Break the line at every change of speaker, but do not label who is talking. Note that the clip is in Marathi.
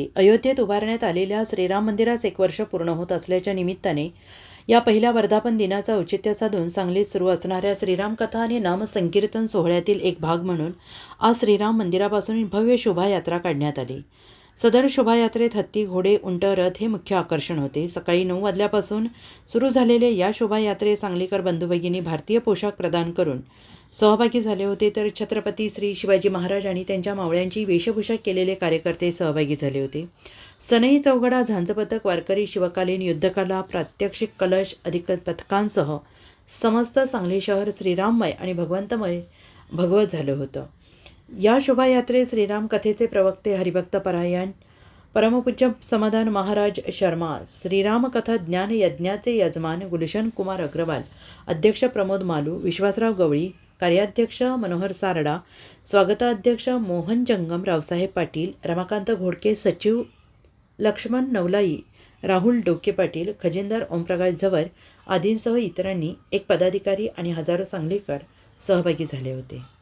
होती. अयोध्येत उभारण्यात आलेल्या श्रीराम मंदिरास 1 वर्ष पूर्ण होत असल्याच्या निमित्ताने या पहिल्या वर्धापन दिनाचा औचित्य साधून सांगलीत सुरू असणाऱ्या श्रीराम कथा आणि नामसंकीर्तन सोहळ्यातील एक भाग म्हणून आज श्रीराम मंदिरापासून भव्य शोभायात्रा काढण्यात आली. सदर शोभायात्रेत हत्ती, घोडे, उंट, रथ हे मुख्य आकर्षण होते. सकाळी 9 वाजल्यापासून सुरू झालेल्या या शोभायात्रेत सांगलीकर बंधू-भगिनी भारतीय पोशाख प्रदान करून सहभागी झाले होते, तर छत्रपती श्री शिवाजी महाराज आणि त्यांच्या मावळ्यांची वेशभूषा केलेले कार्यकर्ते सहभागी झाले होते. सनई चौघडा, झांजपथक, वारकरी, शिवकालीन युद्धकला, प्रात्यक्षिक, कलश अधिक पथकांसह समस्त सांगली शहर श्रीराममय आणि भगवत झालं होतं. या शोभायात्रेत श्रीराम कथेचे प्रवक्ते हरिभक्त परायण परमपूज्य समाधान महाराज शर्मा, श्रीराम कथा ज्ञान यज्ञाचे यजमान गुलशन कुमार अग्रवाल, अध्यक्ष प्रमोद मालू, विश्वासराव गवळी, कार्याध्यक्ष मनोहर सारडा, स्वागताध्यक्ष मोहन जंगम, रावसाहेब पाटील, रमाकांत घोडके, सचिव लक्ष्मण नवलाई, राहुल डोके पाटील, खजिनदार ओमप्रकाश झवर आदींसह इतरांनी, एक पदाधिकारी आणि हजारो सांगलीकर सहभागी झाले होते.